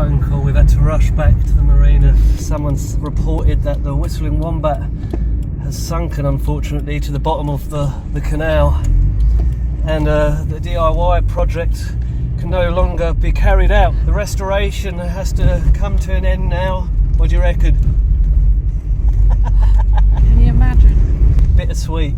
phone call. We've had to rush back to the marina. Someone's reported that the Whistling Wombat has sunken, unfortunately, to the bottom of the canal, and the DIY project can no longer be carried out. The restoration has to come to an end now. What do you reckon? Can you imagine? Bittersweet.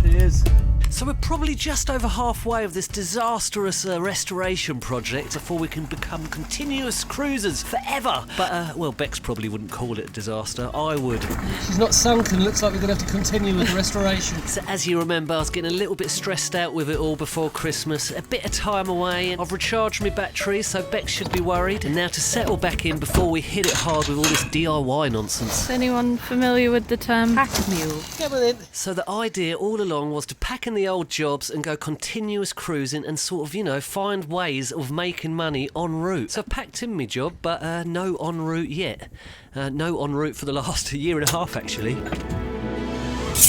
She is. So we're probably just over halfway of this disastrous restoration project before we can become continuous cruisers forever. But, well, Bex probably wouldn't call it a disaster. I would. She's not sunken. Looks like we're going to have to continue with the restoration. So as you remember, I was getting a little bit stressed out with it all before Christmas. A bit of time away, and I've recharged my batteries, so Bex should be worried. And now to settle back in before we hit it hard with all this DIY nonsense. Is anyone familiar with the term pack mule? Come on in. So the idea all along was to pack in the old jobs and go continuous cruising and sort of, you know, find ways of making money en route. So I packed in my job, but no en route yet. No en route for the last year and a half, actually.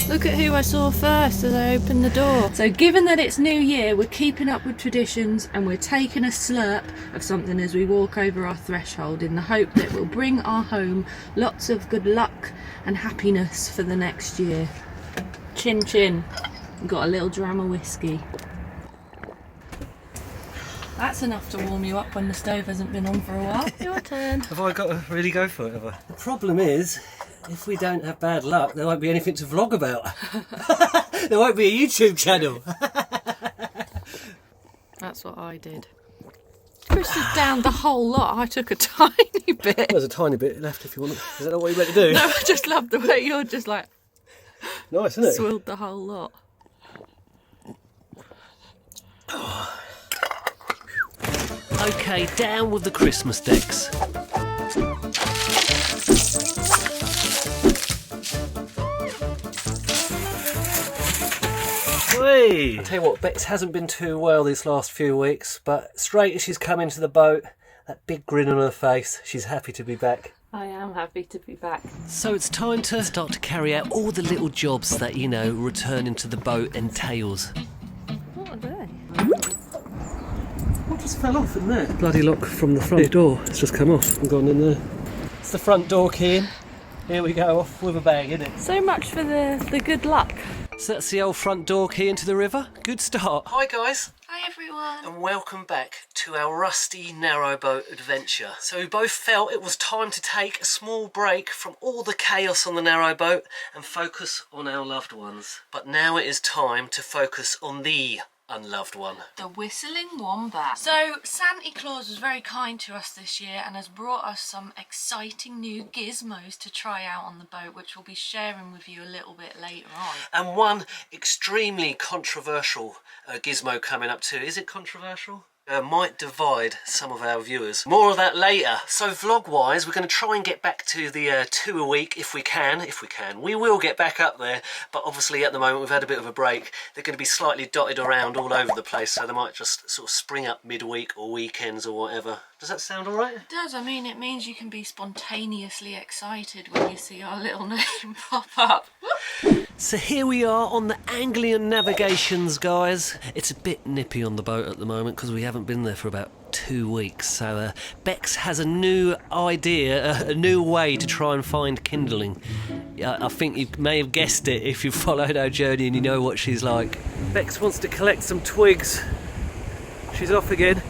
Look at who I saw first as I opened the door. So given that it's New Year, we're keeping up with traditions and we're taking a slurp of something as we walk over our threshold in the hope that we'll bring our home lots of good luck and happiness for the next year. Chin chin. We've got a little dram of whiskey. That's enough to warm you up when the stove hasn't been on for a while. Your turn. Have I got to really go for it, have I? The problem is, if we don't have bad luck, there won't be anything to vlog about. There won't be a YouTube channel. That's what I did. Chris was down the whole lot. I took a tiny bit. There's a tiny bit left if you want. Is that not what you meant to do? No, I just love the way you're just like Nice, isn't it? swilled the whole lot. Okay, down with the Christmas decks. Hey. I tell you what, Bex hasn't been too well these last few weeks, but straight as she's come into the boat, that big grin on her face, she's happy to be back. I am happy to be back. So it's time to start to carry out all the little jobs that, you know, returning to the boat entails. What are they? What just fell off in there? Bloody lock from the front door. It's just come off and gone in there. It's the front door key in. Here we go, off with a bang, isn't it? So much for the good luck. So that's the old front door key into the river. Good start. Hi guys. Hi everyone. And welcome back to our rusty narrowboat adventure. So we both felt it was time to take a small break from all the chaos on the narrowboat and focus on our loved ones. But now it is time to focus on the unloved one. The Whistling Wombat. So Santa Claus was very kind to us this year and has brought us some exciting new gizmos to try out on the boat, which we'll be sharing with you a little bit later on. And one extremely controversial gizmo coming up too. Is it controversial? Might divide some of our viewers. More of that later. So vlog wise, we're going to try and get back to the 2 a week if we can. We will get back up there, but obviously at the moment we've had a bit of a break. They're going to be slightly dotted around all over the place, so they might just sort of spring up midweek or weekends or whatever. Does that sound alright? It does. I mean, it means you can be spontaneously excited when you see our little name pop up. So here we are on the Anglian Navigations, guys. It's a bit nippy on the boat at the moment because we haven't been there for about 2 weeks. So Bex has a new idea, a new way to try and find kindling. I think you may have guessed it if you followed our journey and you know what she's like. Bex wants to collect some twigs. She's off again.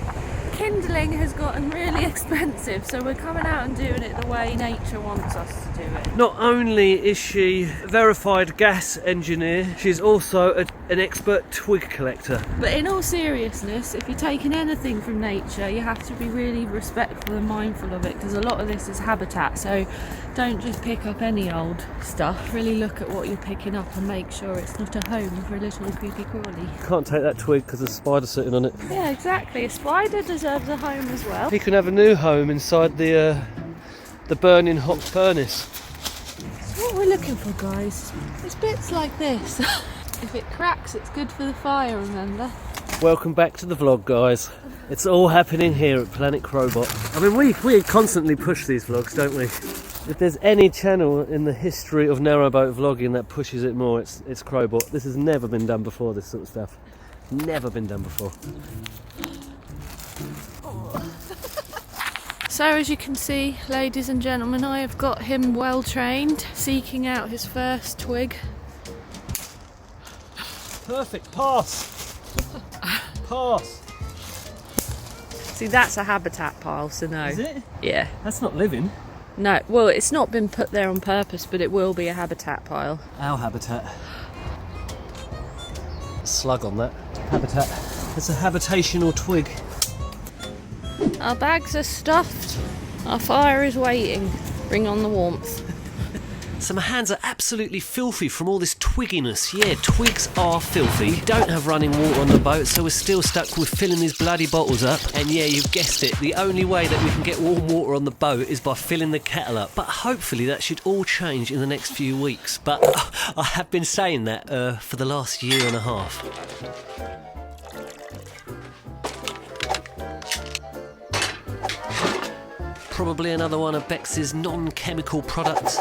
Kindling has gotten really expensive, so we're coming out and doing it the way nature wants us to do it. Not only is she a verified gas engineer, she's also an expert twig collector. But in all seriousness, if you're taking anything from nature, you have to be really respectful and mindful of it, because a lot of this is habitat, so don't just pick up any old stuff. Really look at what you're picking up and make sure it's not a home for a little creepy crawly. Can't take that twig because there's a spider sitting on it. Yeah, exactly. A spider deserves a home as well. He can have a new home inside the burning hot furnace. So what we're looking for, guys, is bits like this. If it cracks, it's good for the fire, remember? Welcome back to the vlog, guys. It's all happening here at Planet Crobot. I mean, we constantly push these vlogs, don't we? If there's any channel in the history of narrowboat vlogging that pushes it more, it's Crobot. This has never been done before, this sort of stuff. Never been done before. Oh. So as you can see, ladies and gentlemen, I have got him well trained, seeking out his first twig. Perfect, pass. Pass. See, that's a habitat pile, so no. Is it? Yeah. That's not living. No, well, it's not been put there on purpose, but it will be a habitat pile. Our habitat. Slug on that. Habitat. It's a habitational twig. Our bags are stuffed. Our fire is waiting. Bring on the warmth. So my hands are absolutely filthy from all this twigginess. Yeah, twigs are filthy. We don't have running water on the boat, so we're still stuck with filling these bloody bottles up. And yeah, you've guessed it, the only way that we can get warm water on the boat is by filling the kettle up. But hopefully that should all change in the next few weeks. But I have been saying that for the last year and a half. Probably another one of Bex's non-chemical products.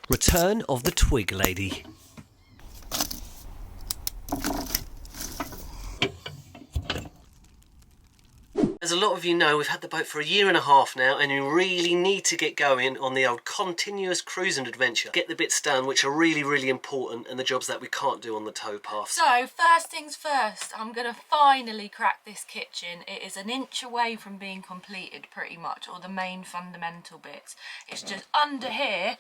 Return of the twig lady. As a lot of you know, we've had the boat for a year and a half now, and you really need to get going on the old continuous cruising adventure. Get the bits done which are really, really important, and the jobs that we can't do on the towpath. So, first things first, I'm going to finally crack this kitchen. It is an inch away from being completed, pretty much, or the main fundamental bits. It's just under here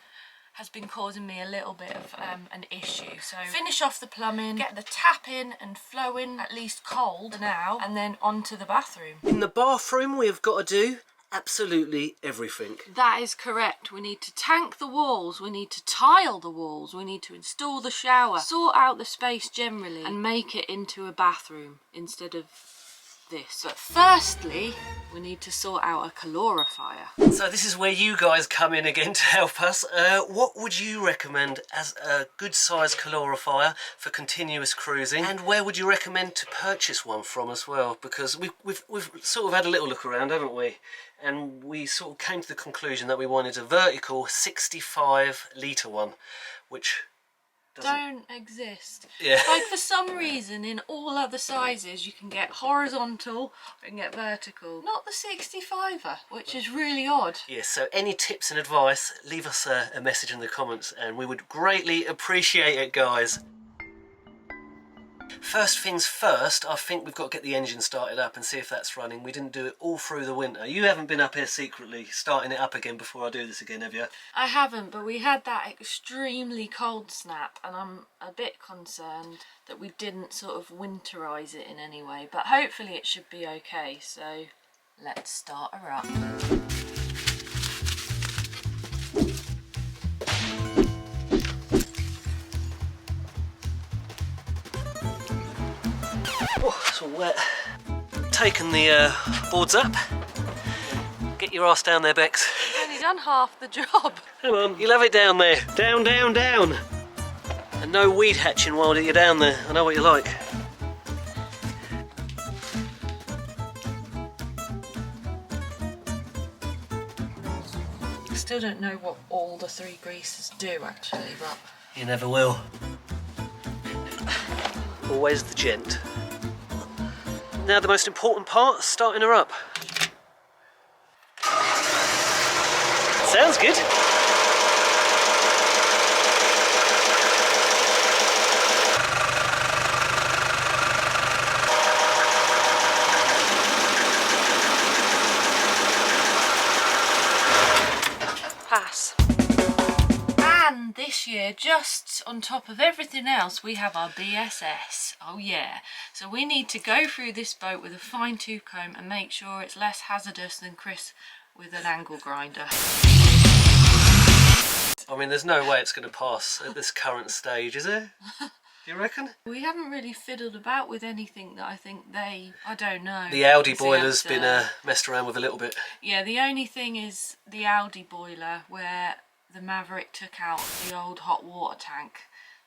has been causing me a little bit of an issue. So finish off the plumbing, get the tap in and flowing, at least cold now, and then onto the bathroom. In the bathroom we have got to do absolutely everything. That is correct. We need to tank the walls, we need to tile the walls, we need to install the shower, sort out the space generally, and make it into a bathroom instead of this. But firstly, we need to sort out a calorifier. So this is where you guys come in again to help us. What would you recommend as a good size calorifier for continuous cruising, and where would you recommend to purchase one from as well? Because we've sort of had a little look around, haven't we? And we sort of came to the conclusion that we wanted a vertical 65 litre one, which don't exist. Yeah. Like, for some reason in all other sizes you can get horizontal or you can get vertical, not the 65er, which is really odd. Yes, so any tips and advice, leave us a message in the comments and we would greatly appreciate it, guys. First things first, I think we've got to get the engine started up and see if that's running. We didn't do it all through the winter. You haven't been up here secretly starting it up again before I do this again, have you? I haven't, but we had that extremely cold snap and I'm a bit concerned that we didn't sort of winterize it in any way, but hopefully it should be okay. So let's start her up. Oh, it's all wet. Taking the boards up. Get your ass down there, Bex. You've only done half the job. Come on, you'll have it down there. Down, down, down. And no weed hatching while you're down there. I know what you're like. I still don't know what all the three greases do actually, but You never will. Always the gent. Now the most important part, starting her up. Sounds good. pass. And this year, just on top of everything else, we have our BSS. Oh yeah. So we need to go through this boat with a fine tooth comb and make sure it's less hazardous than Chris with an angle grinder. I mean, there's no way it's going to pass at this current stage, is there? Do you reckon? We haven't really fiddled about with anything that I think I don't know. The Audi boiler's been messed around with a little bit. Yeah, the only thing is the Audi boiler where the Maverick took out the old hot water tank.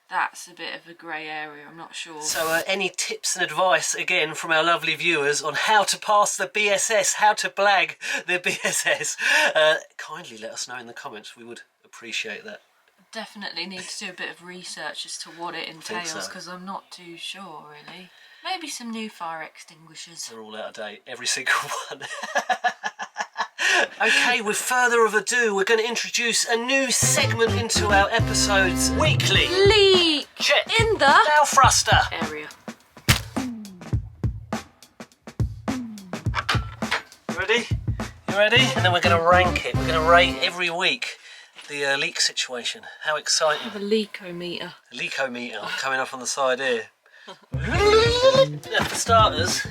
that's a bit of a grey area, I'm not sure. So any tips and advice, again, from our lovely viewers on how to pass the BSS, how to blag the BSS, kindly let us know in the comments. We would appreciate that. Definitely need to do a bit of research as to what it entails, because I'm not too sure, really. Maybe some new fire extinguishers. They're all out of date, every single one. Okay, with further ado, we're going to introduce a new segment into our episodes weekly. Leak Check in the bow thruster area. Ready? You ready? And then we're going to rank it. We're going to rate every week the leak situation. How exciting. Have a leakometer. A leakometer coming up on the side here. For starters,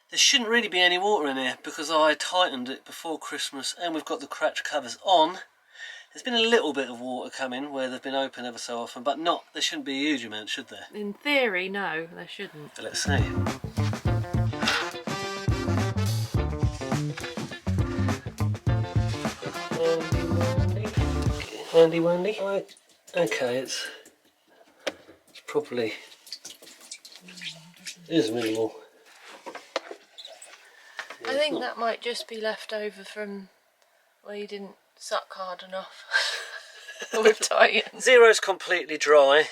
there shouldn't really be any water in here because I tightened it before Christmas and we've got the crash covers on. There's been a little bit of water coming where they've been open ever so often, but there shouldn't be a huge amount, should there? In theory, no, there shouldn't. But let's see. Handy wandy. Right. Okay, it's probably is minimal. I think that might just be left over from where you didn't suck hard enough with tightens. 0's completely dry.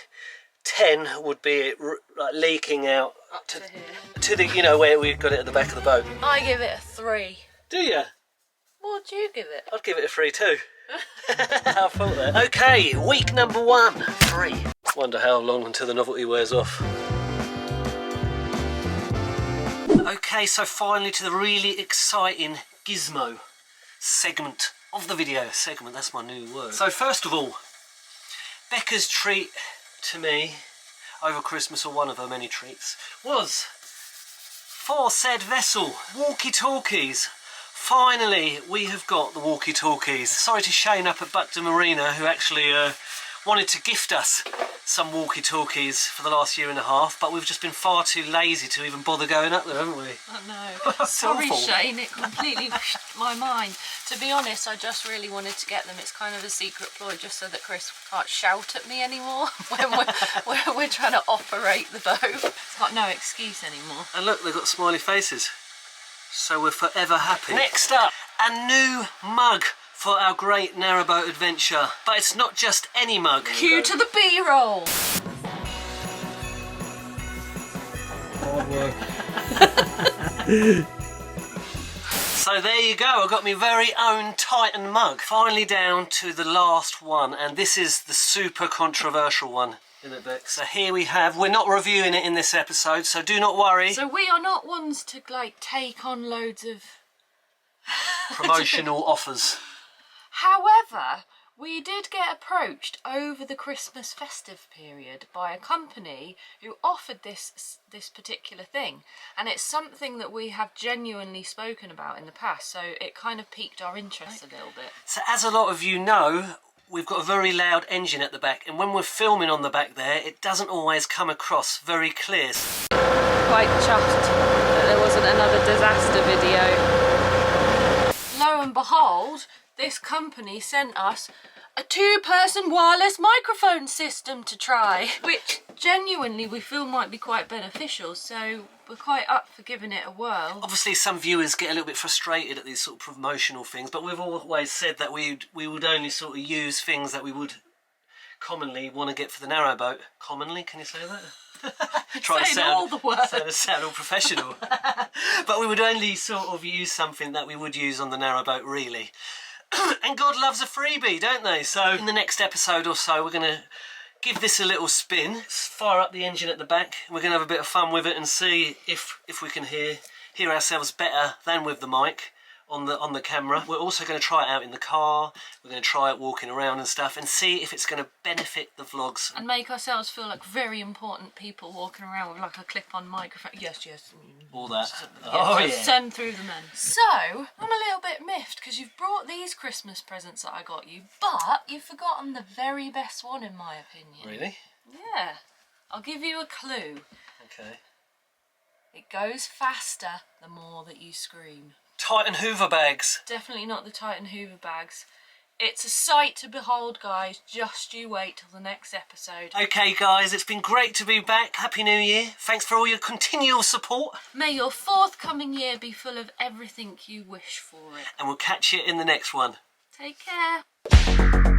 10 would be it like leaking out Up to here. to the, you know, where we've got it at the back of the boat. I give it a 3. Do you? What do you give it? I'd give it a 3 too. I thought that. Okay, week number 1, 3. Wonder how long until the novelty wears off. Okay, so finally to the really exciting gizmo segment of the video. Segment, that's my new word. So first of all, Becca's treat to me over Christmas, or one of her many treats, was for said vessel, walkie-talkies. Finally, we have got the walkie-talkies. Sorry to Shane up at Buckton Marina, who actually wanted to gift us some walkie-talkies for the last year and a half, but we've just been far too lazy to even bother going up there, haven't we? I know. Sorry, awful. Shane, it completely my mind. To be honest, I just really wanted to get them. It's kind of a secret ploy just so that Chris can't shout at me anymore when we're trying to operate the boat. It's got no excuse anymore. And look, they've got smiley faces. So we're forever happy. Next up, a new mug for our great narrowboat adventure. But it's not just any mug. Cue to the B-roll. So there you go, I got my very own Titan mug. Finally down to the last one, and this is the super controversial one. Isn't it, Beck? So here we have, we're not reviewing it in this episode, so do not worry. So we are not ones to like take on loads of Promotional offers. However, we did get approached over the Christmas festive period by a company who offered this particular thing, and it's something that we have genuinely spoken about in the past, so it kind of piqued our interest a little bit. So as a lot of you know, we've got a very loud engine at the back, and when we're filming on the back there, it doesn't always come across very clear. Quite chuffed that there wasn't another disaster video. Lo and behold, this company sent us a 2-person wireless microphone system to try, which genuinely we feel might be quite beneficial, so we're quite up for giving it a whirl. Obviously some viewers get a little bit frustrated at these sort of promotional things, but we've always said that we would only sort of use things that we would commonly want to get for the narrowboat. Commonly, can you say that? Try to all the words. sound all professional. But we would only sort of use something that we would use on the narrowboat, really. And God loves a freebie, don't they? So in the next episode or so, we're going to give this a little spin, fire up the engine at the back, and we're going to have a bit of fun with it and see if we can hear ourselves better than with the mic on the camera. We're also going to try it out in the car. We're going to try it walking around and stuff, and see if it's going to benefit the vlogs and make ourselves feel like very important people walking around with like a clip-on microphone. Yes. all that. Just send through the men. So I'm a little bit miffed because you've brought these Christmas presents that I got you, but you've forgotten the very best one in my opinion. Really? Yeah. I'll give you a clue. Okay. It goes faster the more that you scream. Titan Hoover bags. Definitely not the Titan Hoover bags. It's a sight to behold, guys. Just you wait till the next episode. Okay, guys, it's been great to be back. Happy New Year. Thanks for all your continual support. May your forthcoming year be full of everything you wish for it. And we'll catch you in the next one. Take care.